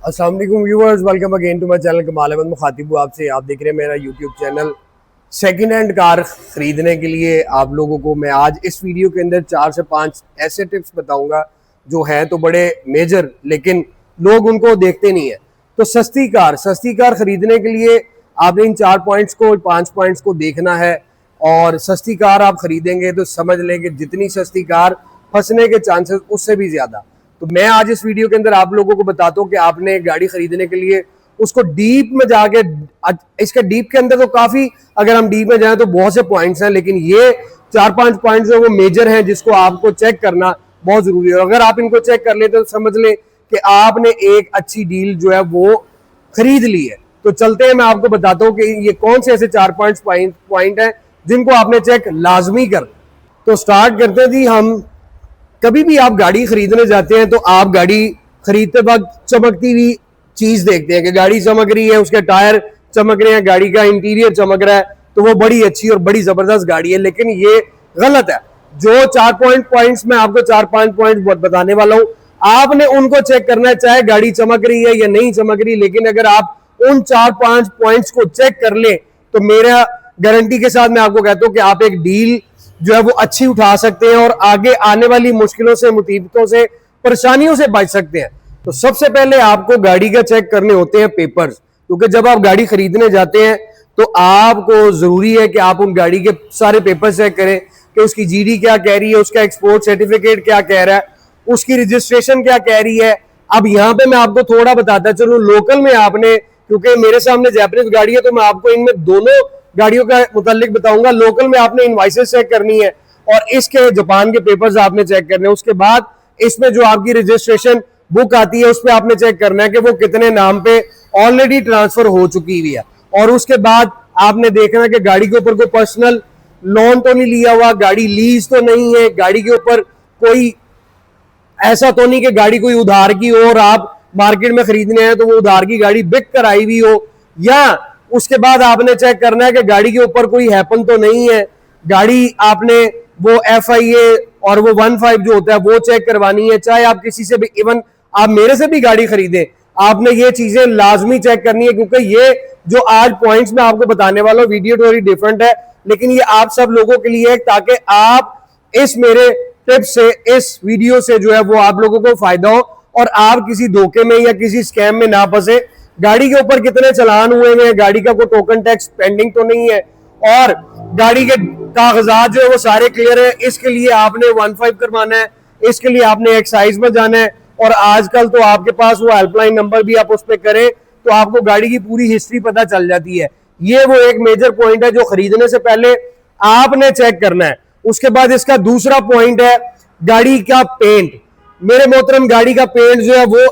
अस्सलाम वालेकुम viewers, welcome again to my channel Kamal Ahmad मुखातिब हूं आपसे। आप देख रहे हैं मेरा YouTube channel. Second hand car खरीदने के लिए आप लोगों को मैं आज इस वीडियो के अंदर 4 से 5 ऐसे टिप्स बताऊंगा जो हैं तो बड़े मेजर, लेकिन लोग उनको देखते नहीं है। तो सस्ती कार खरीदने के लिए आपने इन 4 पॉइंट्स को 5 पॉइंट्स को देखना है। और सस्ती कार आप खरीदेंगे तो समझ लें कि जितनी सस्ती कार फंसने के चांसेस उससे भी ज्यादा। तो मैं आज इस वीडियो के अंदर आप लोगों को बताता हूँ कि आपने गाड़ी खरीदने के लिए उसको डीप में जाके, इसके डीप के अंदर तो काफी, अगर हम डीप में जाएं तो बहुत से पॉइंट्स हैं, लेकिन ये 4-5 पॉइंट्स जो वो मेजर हैं जिसको आपको चेक करना बहुत जरूरी है। और अगर आप इनको चेक कर लेते तो समझ लें कि आपने एक अच्छी डील जो है वो खरीद ली है। तो चलते हैं, मैं आपको बताता हूँ कि ये कौन से ऐसे 4-5 पॉइंट हैं जिनको आपने चेक लाजमी कर। तो स्टार्ट करते हैं जी। हम कभी भी आप गाड़ी खरीदने जाते हैं तो आप गाड़ी खरीदते वक्त चमकती हुई चीज देखते हैं कि गाड़ी चमक रही है, उसके टायर चमक रहे हैं, गाड़ी का इंटीरियर चमक रहा है, तो वो बड़ी अच्छी और बड़ी जबरदस्त गाड़ी है। लेकिन ये गलत है। जो 4 पॉइंट्स मैं आपको 4-5 पॉइंट बताने वाला हूं, आपने उनको चेक करना है, चाहे गाड़ी चमक रही है या नहीं चमक रही। लेकिन अगर आप उन 4-5 पॉइंट्स को चेक कर ले तो मेरा गारंटी के साथ मैं आपको कहता हूं कि आप एक डील जो है वो अच्छी उठा सकते हैं और आगे आने वाली मुश्किलों से, मुसीबतों से, परेशानियों से बच सकते हैं। तो सबसे पहले आपको गाड़ी का चेक करने होते हैं पेपर्स, क्योंकि जब आप गाड़ी खरीदने जाते हैं तो आपको जरूरी है कि आप उन गाड़ी के सारे पेपर चेक करें कि उसकी जीडी क्या कह रही है, उसका एक्सपोर्ट सर्टिफिकेट क्या कह रहा है, उसकी रजिस्ट्रेशन क्या कह रही है। अब यहाँ पे मैं आपको थोड़ा बताता चलूं, लोकल में आपने, क्योंकि मेरे सामने जैपनीज गाड़ी है तो मैं आपको इनमें दोनों गाड़ियों का मुतालिक बताऊंगा। लोकल में आपने इनवाइसेस चेक करनी है और इसके जापान के पेपर्स आपने चेक करने हैं। उसके बाद इसमें जो आपकी रजिस्ट्रेशन बुक आती है उस पर आपने चेक करना है कि वो कितने नाम पे ऑलरेडी ट्रांसफर हो चुकी हुई है। और उसके बाद आपने देखना है कि गाड़ी के ऊपर कोई पर्सनल लोन तो नहीं लिया हुआ, गाड़ी लीज तो नहीं है, गाड़ी के ऊपर कोई ऐसा तो नहीं कि गाड़ी कोई उधार की हो और आप मार्केट में खरीदने हैं तो वो उधार की गाड़ी बिक कर आई हुई हो। या उसके बाद आपने चेक करना है कि गाड़ी के ऊपर कोई हैपन तो नहीं है। गाड़ी आपने वो FIA और वो 15 जो होता है वो चेक करवानी है। चाहे आप किसी से भी, इवन आप मेरे से भी गाड़ी खरीदें, आपने ये चीजें लाजमी चेक करनी है। क्योंकि ये जो आज पॉइंट्स मैं आपको बताने वाला हूँ, वीडियो थोड़ी डिफरेंट है लेकिन ये आप सब लोगों के लिए है, ताकि आप इस मेरे टिप्स से, इस वीडियो से जो है वो आप लोगों को फायदा हो और आप किसी धोखे में या किसी स्कैम में ना फंसे। गाड़ी के ऊपर कितने चलान हुए हैं, गाड़ी का कोई टोकन टैक्स पेंडिंग तो नहीं है, और गाड़ी के कागजात जो है वो सारे क्लियर है। इसके लिए आपने 15 करवाना है, इसके लिए आपने एक्साइज में जाना है। और आजकल तो आपके पास वो हेल्पलाइन नंबर भी आप उस पर करें तो आपको गाड़ी की पूरी हिस्ट्री पता चल जाती है। ये वो एक मेजर पॉइंट है जो खरीदने से पहले आपने चेक करना है। उसके बाद इसका दूसरा पॉइंट है गाड़ी का पेंट। मेरे मोहतरम, गाड़ी का पेंट जो है वो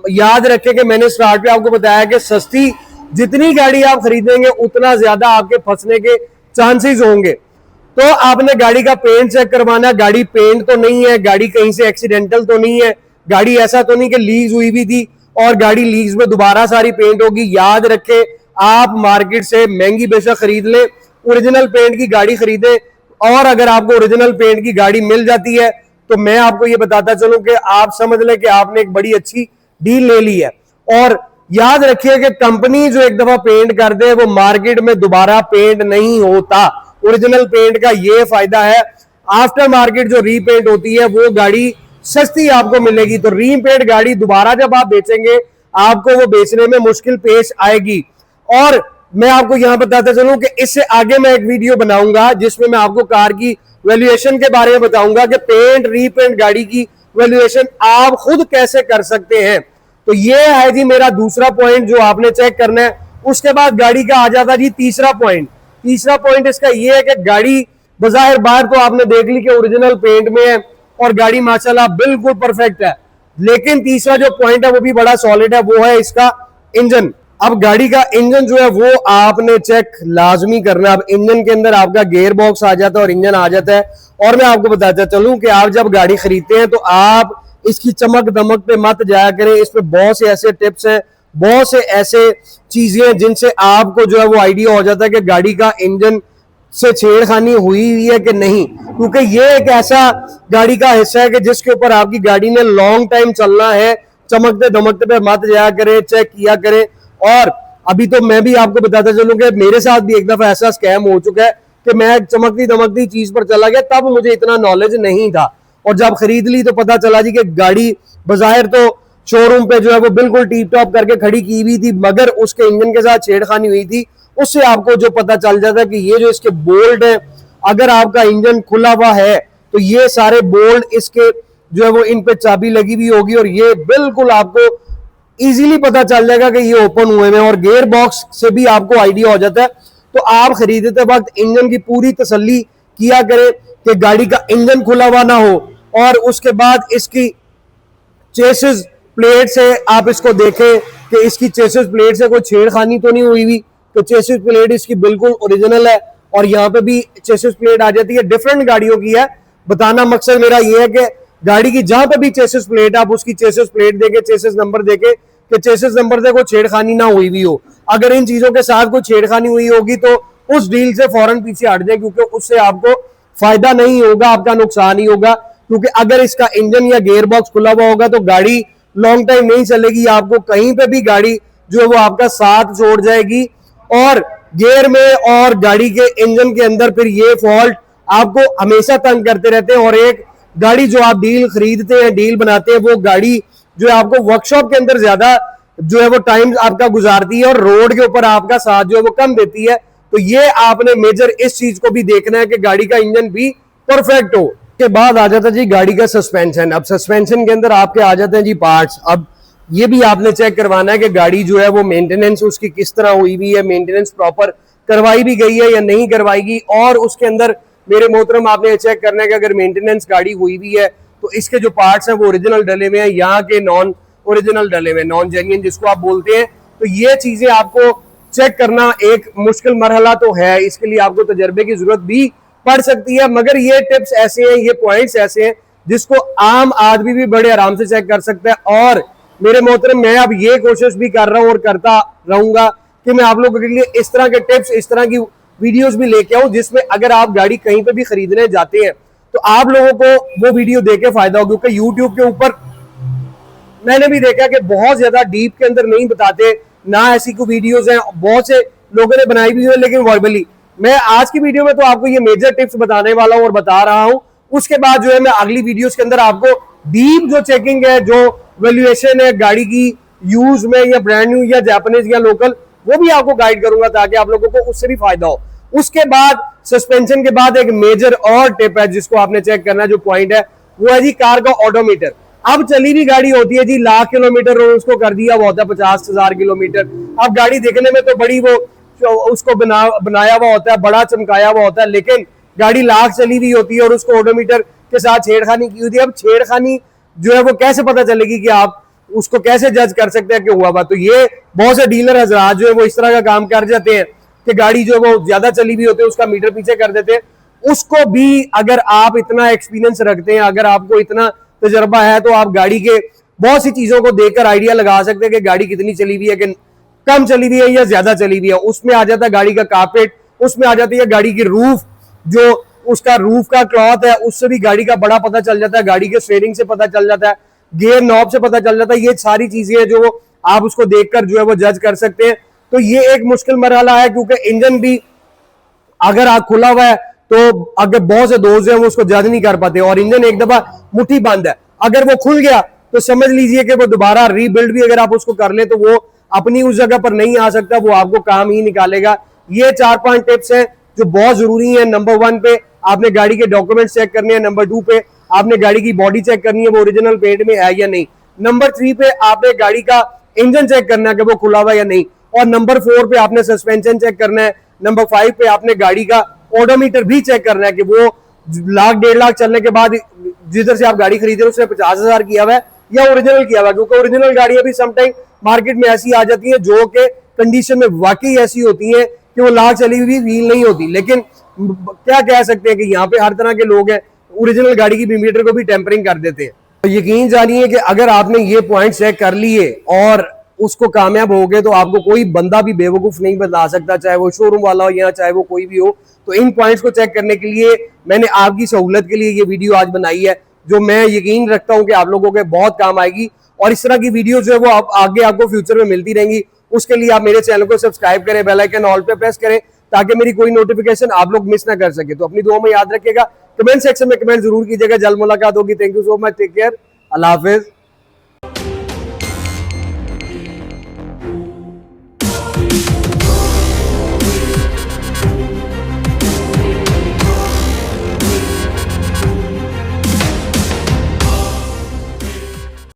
याद रखें कि मैंने स्टार्ट पे आपको बताया कि सस्ती जितनी गाड़ी आप खरीदेंगे उतना ज्यादा आपके फंसने के चांसेस होंगे। तो आपने गाड़ी का पेंट चेक करवाना। गाड़ी पेंट तो नहीं है, गाड़ी कहीं से एक्सीडेंटल तो नहीं है, गाड़ी ऐसा तो नहीं कि लीज हुई भी थी और गाड़ी लीज में दोबारा सारी पेंट होगी। याद रखें, आप मार्केट से महंगी बेशक खरीद ले, ओरिजिनल पेंट की गाड़ी खरीदे। और अगर आपको ओरिजिनल पेंट की गाड़ी मिल जाती है तो मैं आपको ये बताता चलूं कि आप समझ लें कि आपने एक बड़ी अच्छी डील ले ली है। और याद रखिए कि कंपनी जो एक दफा पेंट कर दे वो मार्केट में दोबारा पेंट नहीं होता। ओरिजिनल पेंट का ये फायदा है, आफ्टर मार्केट जो रीपेंट होती है वो गाड़ी सस्ती आपको मिलेगी। तो रीपेंट गाड़ी दोबारा जब आप बेचेंगे आपको वो बेचने में मुश्किल पेश आएगी। और मैं आपको यहां बताता चलूं कि इससे आगे मैं एक वीडियो बनाऊंगा जिसमें मैं आपको कार की वैल्यूएशन के बारे में बताऊंगा कि पेंट रीपेंट गाड़ी की वैल्यूएशन आप खुद कैसे कर सकते हैं। तो ये है जी मेरा दूसरा पॉइंट जो आपने चेक करना है। उसके बाद गाड़ी का आ जाता जी तीसरा पॉइंट। तीसरा पॉइंट इसका ये है कि गाड़ी बजाहिर बाहर तो आपने देख ली कि ओरिजिनल पेंट में है और गाड़ी माशाल्लाह बिल्कुल परफेक्ट है, लेकिन तीसरा जो पॉइंट है वो भी बड़ा सॉलिड है, वो है इसका इंजन। अब गाड़ी का इंजन जो है वो आपने चेक लाजमी करना। अब इंजन के अंदर आपका गियर बॉक्स आ जाता है और इंजन आ जाता है। और मैं आपको बताता चलूं कि आप जब गाड़ी खरीदते हैं तो आप इसकी चमक दमक पे मत जाया करें। इसमें बहुत से ऐसे टिप्स हैं, बहुत से ऐसे चीजें हैं जिनसे आपको जो है वो आइडिया हो जाता है कि गाड़ी का इंजन से छेड़खानी हुई है कि नहीं। क्योंकि ये एक ऐसा गाड़ी का हिस्सा है कि जिसके ऊपर आपकी गाड़ी ने लॉन्ग टाइम चलना है चमकते धमकते पे मत जाया करें, चेक किया करें। और अभी तो मैं भी आपको बताता चलूं कि मेरे साथ भी एक दफा ऐसा स्कैम हो चुका है कि मैं चमकती धमकती चीज पर चला गया, तब मुझे इतना नॉलेज नहीं था, और जब खरीद ली तो पता चला जी कि गाड़ी बाहर तो शोरूम पे जो है वो बिल्कुल टीप टॉप करके खड़ी की हुई थी, मगर उसके इंजन के साथ छेड़खानी हुई थी। उससे आपको जो पता चल जाता है कि ये जो इसके बोल्ट है, अगर आपका इंजन खुला हुआ है तो ये सारे बोल्ट इसके जो है वो इन पे चाबी लगी हुई होगी, और ये बिल्कुल आपको इजीली पता चल जाएगा कि ये ओपन हुए हैं। और गियर बॉक्स से भी आपको आइडिया हो जाता है। तो आप खरीदते वक्त इंजन की पूरी तसल्ली किया करें कि गाड़ी का इंजन खुला हुआ ना हो, और उसके बाद इसकी चेसिस प्लेट से आप इसको देखें कि इसकी चेसिस प्लेट से कोई छेड़खानी तो नहीं हुई हुई। तो चेसिस प्लेट इसकी बिल्कुल ओरिजिनल है, और यहाँ पे भी चेसिस प्लेट आ जाती है, डिफरेंट गाड़ियों की है। बताना मकसद मेरा ये है कि गाड़ी की जहां पे भी चेसिस प्लेट, आप उसकी चेसिस प्लेट देके, चेसिस नंबर देके, कि चेसिस नंबर से कोई छेड़खानी ना हुई भी हो। अगर इन चीजों के साथ कोई छेड़खानी हुई होगी तो उस डील से फौरन पीछे हट जाए, क्योंकि उससे आपको फायदा नहीं होगा, आपका नुकसान ही होगा। क्योंकि अगर इसका इंजन या गियर बॉक्स खुला हुआ होगा तो गाड़ी लॉन्ग टाइम नहीं चलेगी, आपको कहीं पे भी गाड़ी जो है वो आपका साथ छोड़ जाएगी, और गियर में और गाड़ी के इंजन के अंदर फिर ये फॉल्ट आपको हमेशा तंग करते रहते हैं। और एक गाड़ी जो आप डील खरीदते हैं, डील बनाते हैं, वो गाड़ी जो है आपको वर्कशॉप के अंदर ज्यादा जो है वो टाइम आपका गुजारती है, और रोड के ऊपर आपका साथ जो है वो कम देती है। तो ये आपने मेजर इस चीज को भी देखना है कि गाड़ी का इंजन भी परफेक्ट हो। के बाद आ जाता है जी गाड़ी का सस्पेंशन। अब सस्पेंशन के अंदर आपके आ जाते हैं जी पार्ट्स। अब ये भी आपने चेक करवाना है कि गाड़ी जो है वो मेंटेनेंस उसकी किस तरह हुई हुई है, मेंटेनेंस प्रॉपर करवाई भी गई है या नहीं करवाएगी। और उसके अंदर मेरे मोहतरम आपने चेक करना है कि अगर मेंटेनेंस गाड़ी हुई हुई है तो इसके जो पार्ट्स हैं वो ओरिजिनल डले हुए हैं, यहाँ के नॉन ओरिजिनल डले हुए, नॉन जेन्युइन जिसको आप बोलते हैं। तो ये चीजें आपको चेक करना एक मुश्किल मरहला तो है, इसके लिए आपको तजर्बे की जरूरत भी पड़ सकती है। मगर ये टिप्स ऐसे हैं, ये पॉइंट्स ऐसे हैं जिसको आम आदमी भी बड़े आराम से चेक कर सकता है। और मेरे मोहतरम मैं अब ये कोशिश भी कर रहा हूं और करता रहूंगा कि मैं आप लोगों के लिए इस तरह के टिप्स, इस तरह की वीडियोस भी लेके आऊं, जिसमें अगर आप गाड़ी कहीं पे भी खरीदने जाते हैं तो आप लोगों को वो वीडियो देके फायदा हो। क्योंकि यूट्यूब के ऊपर मैंने भी देखा कि बहुत ज्यादा डीप के अंदर नहीं बताते, ना ऐसी कोई वीडियोस हैं, बहुत से लोगों ने बनाई भी है लेकिन वर्बली। मैं आज की वीडियो में तो आपको ये मेजर टिप्स बताने वाला हूं और बता रहा हूं। उसके बाद जो है मैं अगली वीडियोस के अंदर आपको डीप जो चेकिंग है, जो वैल्यूएशन है गाड़ी की यूज में, या ब्रांड न्यू या जापानीज या लोकल, वो भी आपको गाइड करूंगा ताकि आप लोगों को उससे भी फायदा हो। उसके बाद सस्पेंशन के बाद एक मेजर और टिप है जिसको आपने चेक करना, जो पॉइंट है वो है जी कार का ऑडोमीटर। अब चली भी गाड़ी होती है जी लाख किलोमीटर, और उसको कर दिया हुआ होता है 50,000 किलोमीटर। अब गाड़ी देखने में तो बड़ी वो उसको बनाया हुआ होता है, बड़ा चमकाया हुआ होता है, लेकिन गाड़ी लाख चली हुई होती है और उसको ऑडोमीटर के साथ छेड़खानी की होती है। अब छेड़खानी जो है वो कैसे पता चलेगी कि आप उसको कैसे जज कर सकते हैं कि हुआ हुआ? तो ये बहुत से डीलर हजरात जो है वो इस तरह का काम कर जाते हैं कि गाड़ी जो है वो ज्यादा चली हुई होती है उसका मीटर पीछे कर देते हैं। उसको भी अगर आप इतना एक्सपीरियंस रखते हैं, अगर आपको इतना तजर्बा है, तो आप गाड़ी के बहुत सी चीजों को देखकर आइडिया लगा सकते हैं कि गाड़ी कितनी चली हुई है, कि कम चली हुई है या ज्यादा चली हुई है। उसमें आ जाता है गाड़ी का कारपेट, उसमें आ जाती है गाड़ी की रूफ, जो उसका रूफ का क्लॉथ है, उससे भी गाड़ी का बड़ा पता चल जाता है, गाड़ी के स्टीयरिंग से पता चल जाता है, गियर नॉब से पता चल जाता है। ये सारी चीजें हैं जो आप उसको देखकर जो है वो जज कर सकते हैं। तो ये एक मुश्किल मरहला है, क्योंकि इंजन भी अगर आप खुला हुआ है तो अगर बहुत से दोस्त हैं वो उसको जज नहीं कर पाते, और इंजन एक दफा मुट्ठी बंद है, अगर वो खुल गया तो समझ लीजिए कि वो दोबारा रीबिल्ड भी अगर आप उसको कर ले तो वो अपनी उस जगह पर नहीं आ सकता, वो आपको काम ही निकालेगा। ये 4-5 टिप्स हैं जो बहुत जरूरी है। नंबर 1 पे आपने गाड़ी के डॉक्यूमेंट चेक करने हैं, नंबर 2 पे आपने गाड़ी की बॉडी चेक करनी है वो ओरिजिनल पेंट में है या नहीं, नंबर 3 पे आपने गाड़ी का इंजन चेक करना है कि वो खुला हुआ या नहीं, और नंबर 4 पे आपने सस्पेंशन चेक करना है, नंबर 5 पे आपने गाड़ी का ओडोमीटर भी चेक करना है कि वो लाख 1.5 लाख चलने के बाद जिधर से आप गाड़ी खरीदे उसने 50,000 किया हुआ है या ओरिजिनल किया हुआ है। क्योंकि ओरिजिनल गाड़ियां भी समटाइम मार्केट में ऐसी आ जाती है जो कि कंडीशन में वाकई ऐसी होती है कि वो लाख चली हुई व्हील नहीं होती। लेकिन क्या कह सकते हैं कि यहाँ पे हर तरह के लोग हैं, ओरिजिनल गाड़ी की मीटर को भी टेम्परिंग कर देते हैं। तो यकीन जानिए कि अगर आपने ये पॉइंट चेक कर लिए और उसको कामयाब हो गए तो आपको कोई बंदा भी बेवकूफ नहीं बता सकता, चाहे वो शोरूम वाला हो या चाहे वो कोई भी हो। तो इन पॉइंट्स को चेक करने के लिए मैंने आपकी सहूलत के लिए ये वीडियो आज बनाई है। जो मैं यकीन रखता हूं कि आप लोगों के बहुत काम आएगी। और इस तरह की वीडियो जो है वो आगे आपको फ्यूचर में मिलती रहेंगी। उसके लिए आप मेरे चैनल को सब्सक्राइब करें, बेल आइकन ऑल पे प्रेस करें ताकि मेरी कोई नोटिफिकेशन आप लोग मिस ना कर सके। तो अपनी दुआ में याद रखिएगा, कमेंट सेक्शन में कमेंट जरूर कीजिएगा। जल्द मुलाकात होगी। Thank you so much, take care, अल्लाह हाफिज।